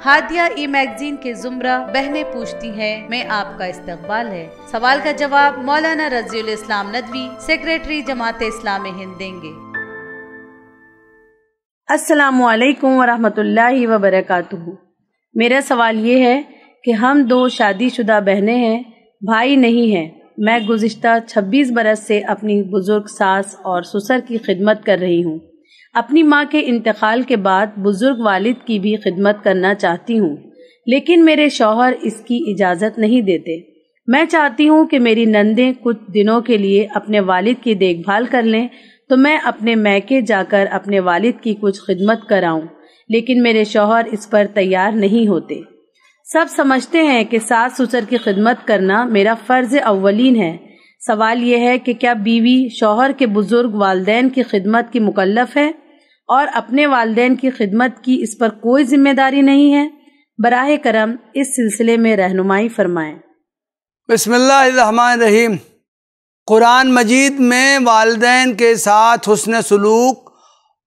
ہادیہ ای magazine کے زمرہ بہنیں پوچھتی ہیں میں آپ کا استقبال ہے۔ سوال کا جواب مولانا رضی الاسلام ندوی، سیکریٹری جماعت اسلامی ہند دیں گے۔ السلام علیکم ورحمۃ اللہ وبرکاتہ۔ میرا سوال یہ ہے کہ ہم دو شادی شدہ بہنیں ہیں، بھائی نہیں ہیں۔ میں گزشتہ 26 برس سے اپنی بزرگ ساس اور سسر کی خدمت کر رہی ہوں۔ اپنی ماں کے انتقال کے بعد بزرگ والد کی بھی خدمت کرنا چاہتی ہوں، لیکن میرے شوہر اس کی اجازت نہیں دیتے۔ میں چاہتی ہوں کہ میری نندیں کچھ دنوں کے لیے اپنے والد کی دیکھ بھال کر لیں تو میں اپنے میکے جا کر اپنے والد کی کچھ خدمت کراؤں، لیکن میرے شوہر اس پر تیار نہیں ہوتے۔ سب سمجھتے ہیں کہ ساس سسر کی خدمت کرنا میرا فرض اولین ہے۔ سوال یہ ہے کہ کیا بیوی شوہر کے بزرگ والدین کی خدمت کی مکلف ہے اور اپنے والدین کی خدمت کی اس پر کوئی ذمہ داری نہیں ہے؟ براہ کرم اس سلسلے میں رہنمائی فرمائیں۔ بسم اللہ الرحمن الرحیم۔ قرآن مجید میں والدین کے ساتھ حسن سلوک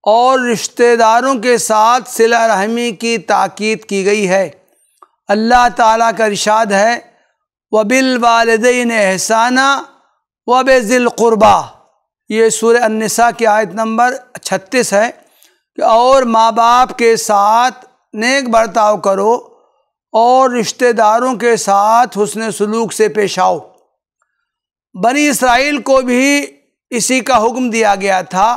اور رشتہ داروں کے ساتھ صلہ رحمی کی تاکید کی گئی ہے۔ اللہ تعالیٰ کا ارشاد ہے وَبِالْوَالِدَيْنِ إِحْسَانًا وَبِذِي الْقُرْبَىٰ، یہ سورہ النساء کی آیت نمبر 36 ہے کہ اور ماں باپ کے ساتھ نیک برتاؤ کرو اور رشتہ داروں کے ساتھ حسن سلوک سے پیش آؤ۔ بنی اسرائیل کو بھی اسی کا حکم دیا گیا تھا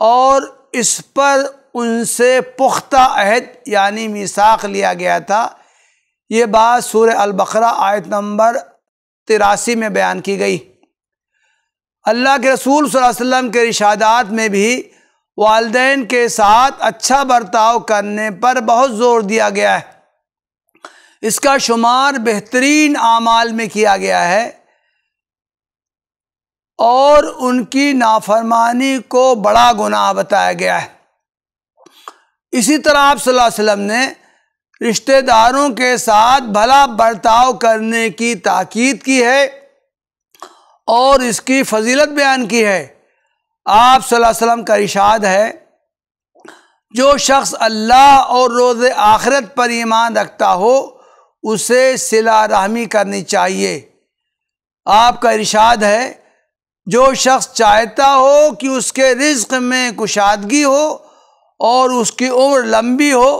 اور اس پر ان سے پختہ عہد یعنی میثاق لیا گیا تھا۔ یہ بات سورہ البقرہ آیت نمبر 83 میں بیان کی گئی۔ اللہ کے رسول صلی اللہ علیہ وسلم کے ارشادات میں بھی والدین کے ساتھ اچھا برتاؤ کرنے پر بہت زور دیا گیا ہے۔ اس کا شمار بہترین اعمال میں کیا گیا ہے اور ان کی نافرمانی کو بڑا گناہ بتایا گیا ہے۔ اسی طرح آپ صلی اللہ علیہ وسلم نے رشتہ داروں کے ساتھ بھلا برتاؤ کرنے کی تاکید کی ہے اور اس کی فضیلت بیان کی ہے۔ آپ صلی اللہ علیہ وسلم کا ارشاد ہے جو شخص اللہ اور روز آخرت پر ایمان رکھتا ہو اسے صلہ رحمی کرنی چاہیے۔ آپ کا ارشاد ہے جو شخص چاہتا ہو کہ اس کے رزق میں کشادگی ہو اور اس کی عمر لمبی ہو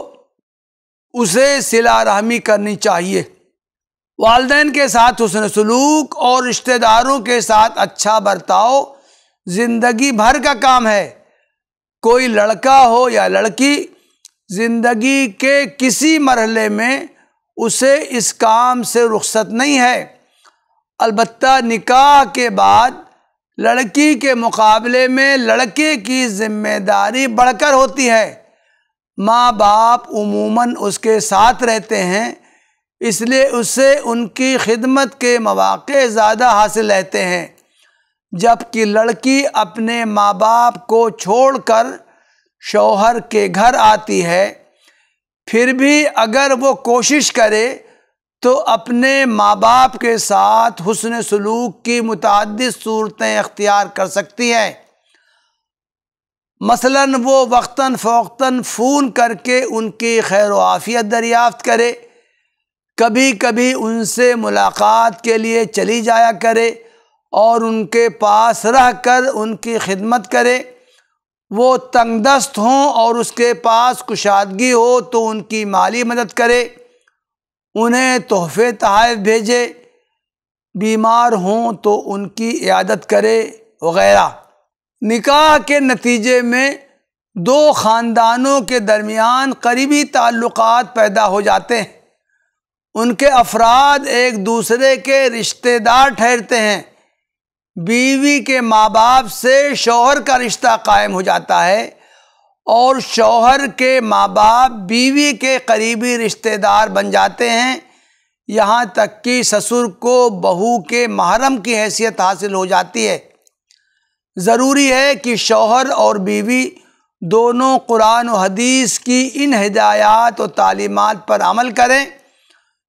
اسے صلہ رحمی کرنی چاہیے۔ والدین کے ساتھ حسن سلوک اور رشتہ داروں کے ساتھ اچھا برتاؤ زندگی بھر کا کام ہے۔ کوئی لڑکا ہو یا لڑکی زندگی کے کسی مرحلے میں اسے اس کام سے رخصت نہیں ہے۔ البتہ نکاح کے بعد لڑکی کے مقابلے میں لڑکے کی ذمہ داری بڑھ کر ہوتی ہے۔ ماں باپ عموماً اس کے ساتھ رہتے ہیں، اس لیے اسے ان کی خدمت کے مواقع زیادہ حاصل رہتے ہیں، جبکہ لڑکی اپنے ماں باپ کو چھوڑ کر شوہر کے گھر آتی ہے۔ پھر بھی اگر وہ کوشش کرے تو اپنے ماں باپ کے ساتھ حسن سلوک کی متعدد صورتیں اختیار کر سکتی ہے۔ مثلاً وہ وقتاً فوقتاً فون کر کے ان کی خیر و عافیت دریافت کرے، کبھی کبھی ان سے ملاقات کے لیے چلی جایا کرے اور ان کے پاس رہ کر ان کی خدمت کرے۔ وہ تنگ دست ہوں اور اس کے پاس کشادگی ہو تو ان کی مالی مدد کرے، انہیں تحفے تحائف بھیجے، بیمار ہوں تو ان کی عیادت کرے وغیرہ۔ نکاح کے نتیجے میں دو خاندانوں کے درمیان قریبی تعلقات پیدا ہو جاتے ہیں، ان کے افراد ایک دوسرے کے رشتہ دار ٹھہرتے ہیں۔ بیوی کے ماں باپ سے شوہر کا رشتہ قائم ہو جاتا ہے اور شوہر کے ماں باپ بیوی کے قریبی رشتہ دار بن جاتے ہیں، یہاں تک کہ سسر کو بہو کے محرم کی حیثیت حاصل ہو جاتی ہے۔ ضروری ہے کہ شوہر اور بیوی دونوں قرآن و حدیث کی ان ہدایات و تعلیمات پر عمل کریں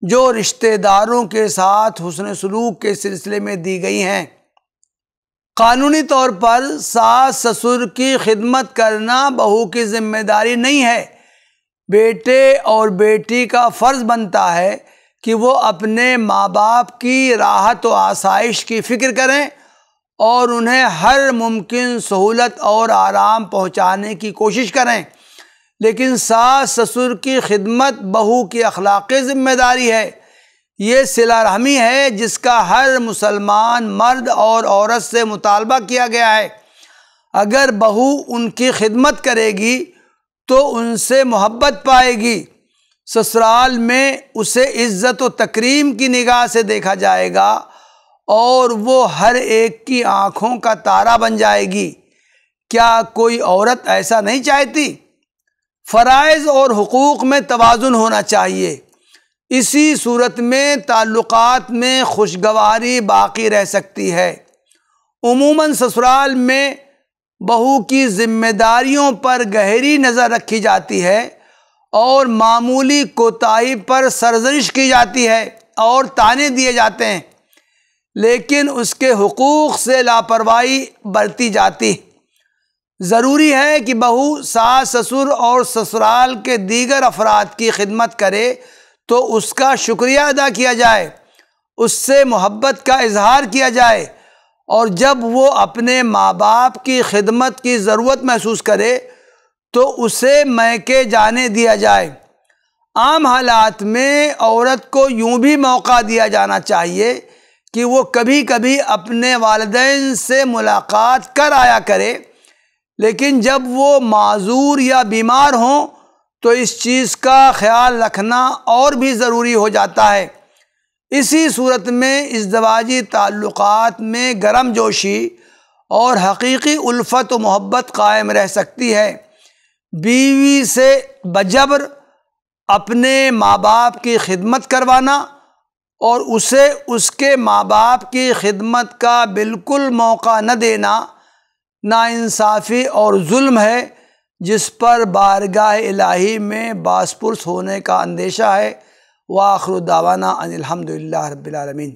جو رشتہ داروں کے ساتھ حسن سلوک کے سلسلے میں دی گئی ہیں۔ قانونی طور پر ساس سسر کی خدمت کرنا بہو کی ذمہ داری نہیں ہے، بیٹے اور بیٹی کا فرض بنتا ہے کہ وہ اپنے ماں باپ کی راحت و آسائش کی فکر کریں اور انہیں ہر ممکن سہولت اور آرام پہنچانے کی کوشش کریں، لیکن ساس سسر کی خدمت بہو کی اخلاقی ذمہ داری ہے۔ یہ صلہ رحمی ہے جس کا ہر مسلمان مرد اور عورت سے مطالبہ کیا گیا ہے۔ اگر بہو ان کی خدمت کرے گی تو ان سے محبت پائے گی، سسرال میں اسے عزت و تکریم کی نگاہ سے دیکھا جائے گا اور وہ ہر ایک کی آنکھوں کا تارا بن جائے گی۔ کیا کوئی عورت ایسا نہیں چاہتی؟ فرائض اور حقوق میں توازن ہونا چاہیے، اسی صورت میں تعلقات میں خوشگواری باقی رہ سکتی ہے۔ عموماً سسرال میں بہو کی ذمہ داریوں پر گہری نظر رکھی جاتی ہے اور معمولی کوتاہی پر سرزنش کی جاتی ہے اور طعنے دیے جاتے ہیں، لیکن اس کے حقوق سے لاپرواہی برتی جاتی۔ ضروری ہے کہ بہو ساس سسر اور سسرال کے دیگر افراد کی خدمت کرے تو اس کا شکریہ ادا کیا جائے، اس سے محبت کا اظہار کیا جائے، اور جب وہ اپنے ماں باپ کی خدمت کی ضرورت محسوس کرے تو اسے میکے جانے دیا جائے۔ عام حالات میں عورت کو یوں بھی موقع دیا جانا چاہیے کہ وہ کبھی کبھی اپنے والدین سے ملاقات کر آیا کرے، لیکن جب وہ معذور یا بیمار ہوں تو اس چیز کا خیال رکھنا اور بھی ضروری ہو جاتا ہے۔ اسی صورت میں ازدواجی تعلقات میں گرم جوشی اور حقیقی الفت و محبت قائم رہ سکتی ہے۔ بیوی سے بجبر اپنے ماں باپ کی خدمت کروانا اور اسے اس کے ماں باپ کی خدمت کا بالکل موقع نہ دینا ناانصافی اور ظلم ہے، جس پر بارگاہ الہی میں باس پرس ہونے کا اندیشہ ہے۔ وآخر دعوانا ان الحمد للہ رب العالمین۔